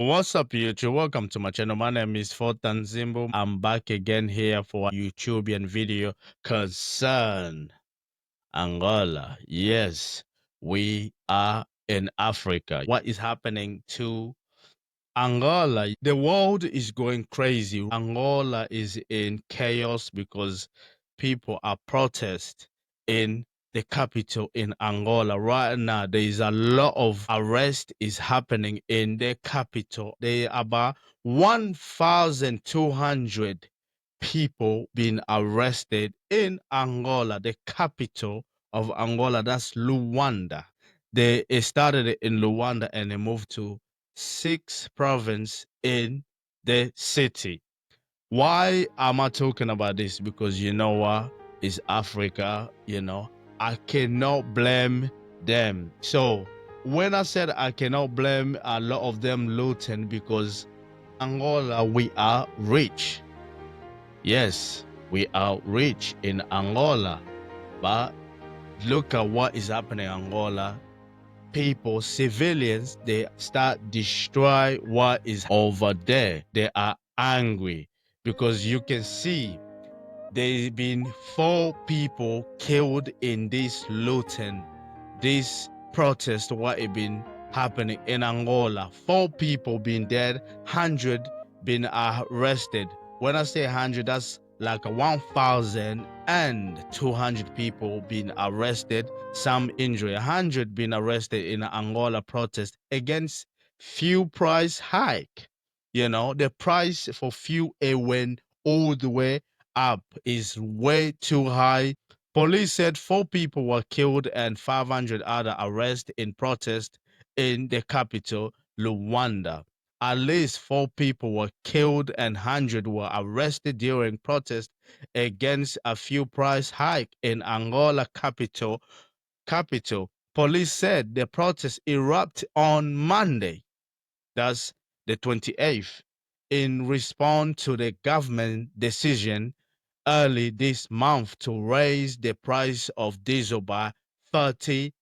What's up, YouTube? Welcome to my channel. My name is Fortan Zimbo. I'm back again here for a YouTubean video concern Angola. Yes, we are in Africa. What is happening to Angola? The world is going crazy. Angola is in chaos because people are protest in the capital in Angola. Right now, there is a lot of arrest is happening in the capital. There are about 1,200 people being arrested in Angola, the capital of Angola. That's Luanda. They started it in Luanda and they moved to 6 provinces in the city. Why am I talking about this? Because you know what? It's Africa, I cannot blame them. So when I said I cannot blame a lot of them looting, because Angola, we are rich. Yes, we are rich in Angola. But look at what is happening in Angola. People, civilians, they start destroy what is over there. They are angry because you can see there's been 4 people killed in this looting, this protest, what it been happening in Angola. 4 people been dead, 100 been arrested. When I say 100, that's like 1,200 people been arrested, some injury. 100 been arrested in Angola protest against fuel price hike. The price for fuel, it went all the way up, is way too high. Police said 4 people were killed and 500 other arrested in protest in the capital, Luanda. At least 4 people were killed and 100 were arrested during protest against a fuel price hike in Angola capital. Police said the protest erupted on Monday, that's the 28th, in response to the government decision early this month to raise the price of diesel by 30%.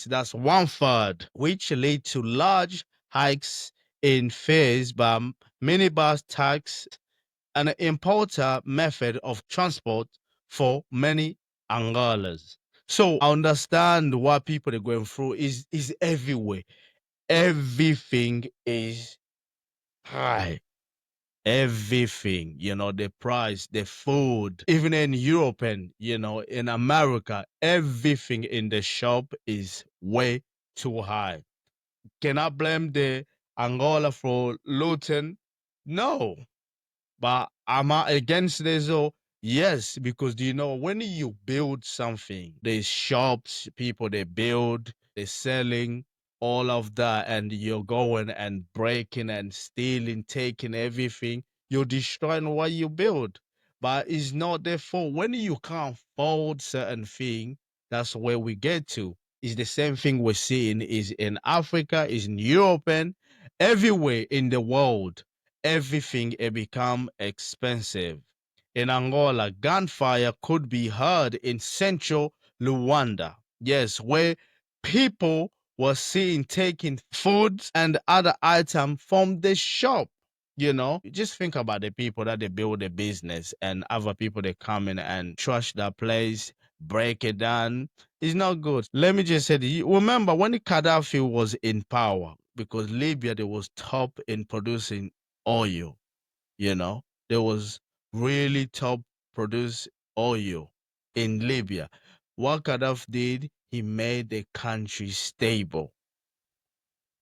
That's 1/3, which lead to large hikes in fares by minibus tax, an importer method of transport for many Angolans. So I understand what people are going through is everywhere. Everything is high. Everything, the price, the food, even in Europe and, in America, everything in the shop is way too high. Can I blame the Angola for looting? No. But am I against this? Oh, yes, because when you build something, there's shops, people they build, they're selling, all of that, and you're going and breaking and stealing, taking everything, you're destroying what you build. But it's not their fault. When you can't afford certain thing, that's where we get to. It's the same thing we're seeing is in Africa, is in Europe, and everywhere in the world everything it become expensive. In Angola, gunfire could be heard in central Luanda. Yes, where people were seen taking foods and other items from the shop. Just think about the people that they build a business and other people they come in and trash that place, break it down. It's not good. Let me just say, remember when Gaddafi was in power, because Libya, they was top in producing oil, there was really top produce oil in Libya. What Gaddafi did, he made the country stable.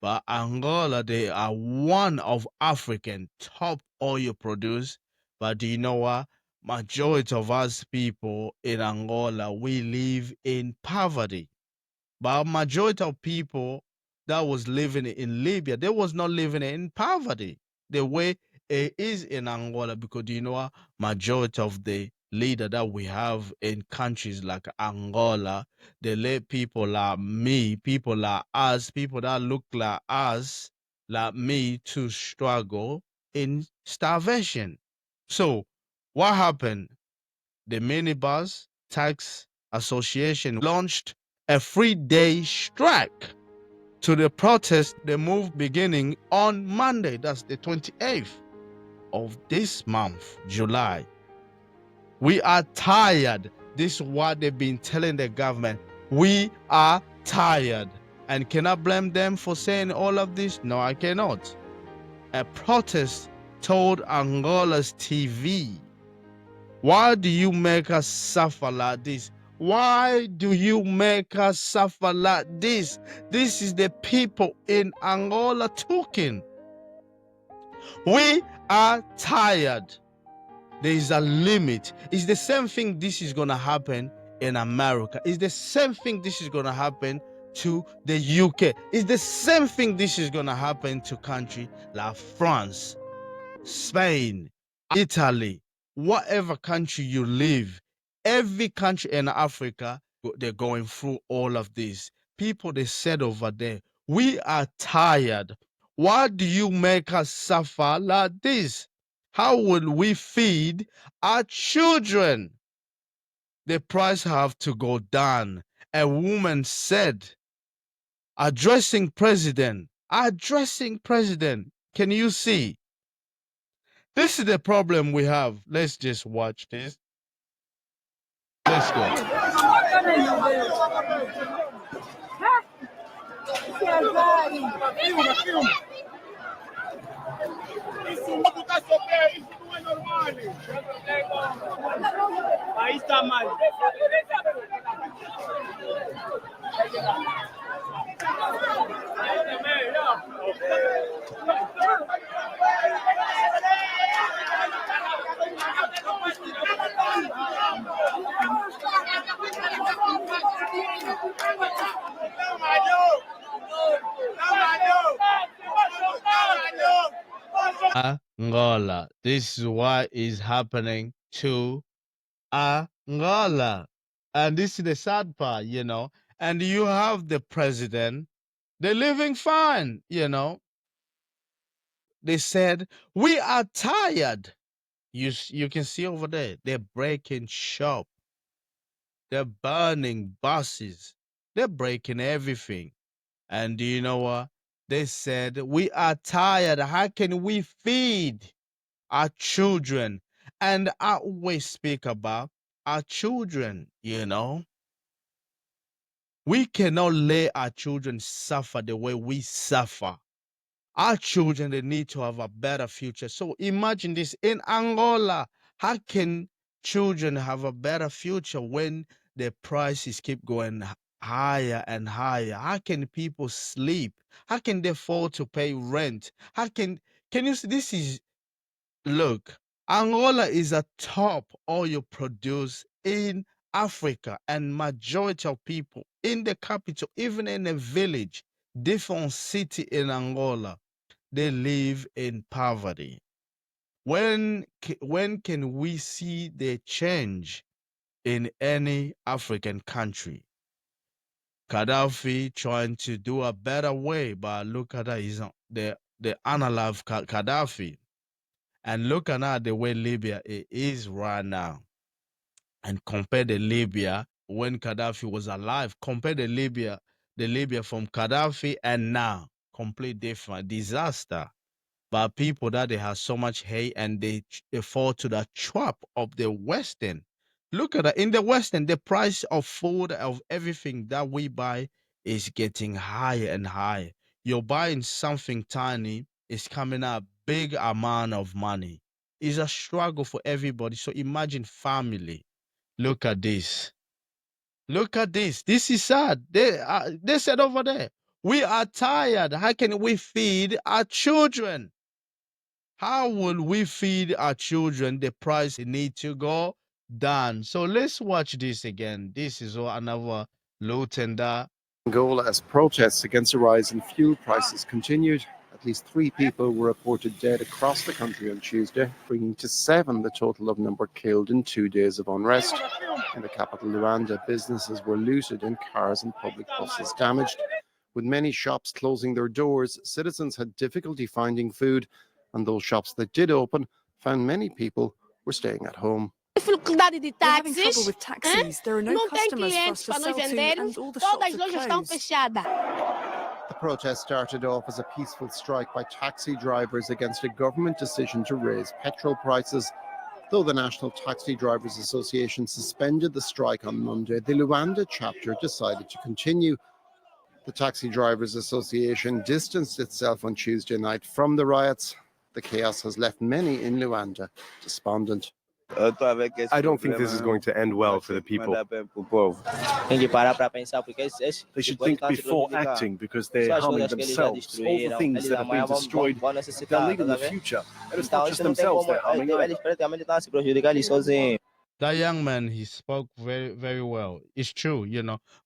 But Angola, they are one of African top oil producers. But do you know what? Majority of us people in Angola, we live in poverty. But majority of people that was living in Libya, they was not living in poverty the way it is in Angola, because you know what? Majority of the leader that we have in countries like Angola, they let people like me, people like us, people that look like us, like me, to struggle in starvation. So what happened? The minibus tax association launched a 3-day strike. to the protest, the move beginning on Monday, that's the 28th of this month, July. We are tired. This is what they've been telling the government. We are tired. And can I blame them for saying all of this? No, I cannot. A protest told Angola's TV, why do you make us suffer like this? Why do you make us suffer like this? This is the people in Angola talking. We are tired. There is a limit. It's the same thing this is going to happen in America. It's the same thing this is going to happen to the UK. It's the same thing this is going to happen to countries like France, Spain, Italy, whatever country you live. Every country in Africa, they're going through all of this. People, they said over there, we are tired. Why do you make us suffer like this? How will we feed our children? The price have to go down. A woman said, addressing president, can you see? This is the problem we have. Let's just watch this. Let's go. Ahí está mal. Angola. This is what is happening to Angola. And this is the sad part, you know. And you have the president, they're living fine, you know. They said, we are tired. You can see over there, they're breaking shop. They're burning buses. They're breaking everything. And do you know what? They said, we are tired. How can we feed our children? And I always speak about our children, you know. We cannot let our children suffer the way we suffer. Our children, they need to have a better future. So imagine this in Angola. How can children have a better future when the prices keep going higher and higher? How can people sleep? How can they afford to pay rent? Can you see this is look, Angola is a top oil producer in Africa, and majority of people in the capital, even in a village, different city in Angola, they live in poverty. When can we see the change in any African country? Gaddafi trying to do a better way, but look at that, he's the unalive Gaddafi. And look at the way Libya is right now. And compare the Libya when Gaddafi was alive. Compare the Libya from Gaddafi and now. Complete different disaster. But people that they have so much hate and they fall to the trap of the Western. Look at that. In the Western, the price of food, of everything that we buy is getting higher and higher. You're buying something tiny, it's coming up big amount of money. It's a struggle for everybody. So imagine family. Look at this. Look at this. This is sad. They said over there, we are tired. How can we feed our children? How will we feed our children? The price need to go down. So let's watch this again. This is another low tender. Angola, as protests against a rise in fuel prices continued, at least 3 people were reported dead across the country on Tuesday, bringing to 7 the total of number killed in 2 days of unrest. In the capital Luanda, businesses were looted and cars and public buses damaged. With many shops closing their doors, citizens had difficulty finding food, and those shops that did open found many people were staying at home. Dificuldade de táxis. We're having trouble with taxis. There are no customers for us to sell to, and all the shops are closed. The protest started off as a peaceful strike by taxi drivers against a government decision to raise petrol prices. Though the National Taxi Drivers Association suspended the strike on Monday, the Luanda chapter decided to continue. The Taxi Drivers Association distanced itself on Tuesday night from the riots. The chaos has left many in Luanda despondent. I don't think this is going to end well for the people. They should think before acting because they're harming themselves. All the things that have been destroyed, they'll need in the future. And it's not just themselves they're harming either. That young man, he spoke very, very well. It's true,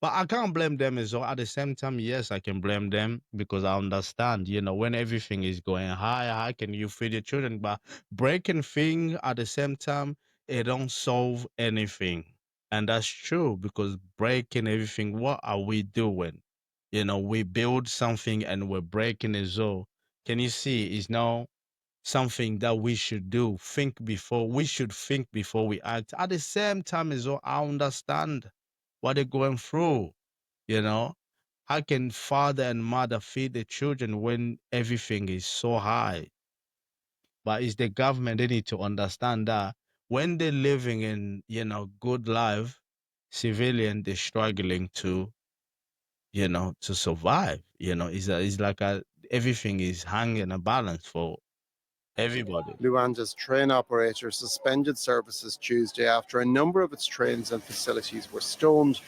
but I can't blame them as well. At the same time, yes, I can blame them because I understand, when everything is going high, how can you feed your children? But breaking thing at the same time, it don't solve anything. And that's true because breaking everything, what are we doing? We build something and we're breaking it all. Can you see? It's now something that we should do. We should think before we act. At the same time as well, I understand what they're going through, you know. How can father and mother feed the children when everything is so high? But it's the government, they need to understand that when they're living in, good life, civilian, they're struggling to survive. It's like everything is hanging a balance for everybody. Luanda's train operator suspended services Tuesday after a number of its trains and facilities were stormed.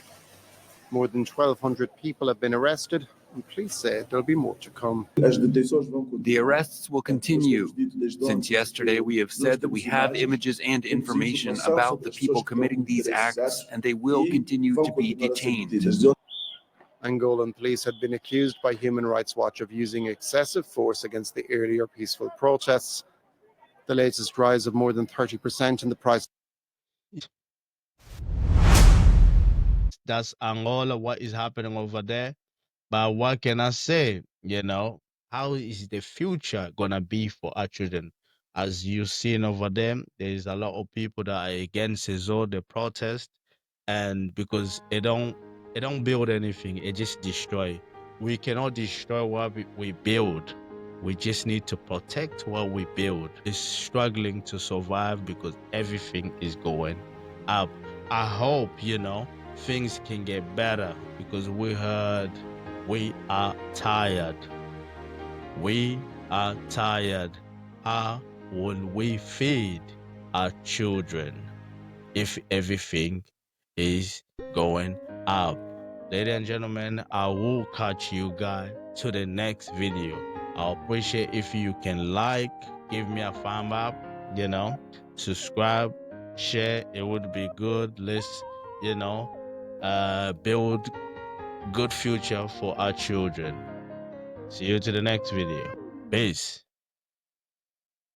More than 1,200 people have been arrested, and police say there'll be more to come. The arrests will continue. Since yesterday, we have said that we have images and information about the people committing these acts, and they will continue to be detained. Angolan police had been accused by Human Rights Watch of using excessive force against the earlier peaceful protests. The latest rise of more than 30% in the price. That's Angola, what is happening over there. But what can I say? How is the future gonna be for our children? As you've seen over there, there's a lot of people that are against it, all the protest, and because it don't build anything, it just destroy. We cannot destroy what we build. We just need to protect what we build. It's struggling to survive because everything is going up. I hope, things can get better because we heard we are tired. We are tired. How will we feed our children if everything is going up? Ladies and gentlemen, I will catch you guys to the next video. I'll appreciate if you can like, give me a thumb up, subscribe, share. It would be good. Let's, build good future for our children. See you to the next video. Peace.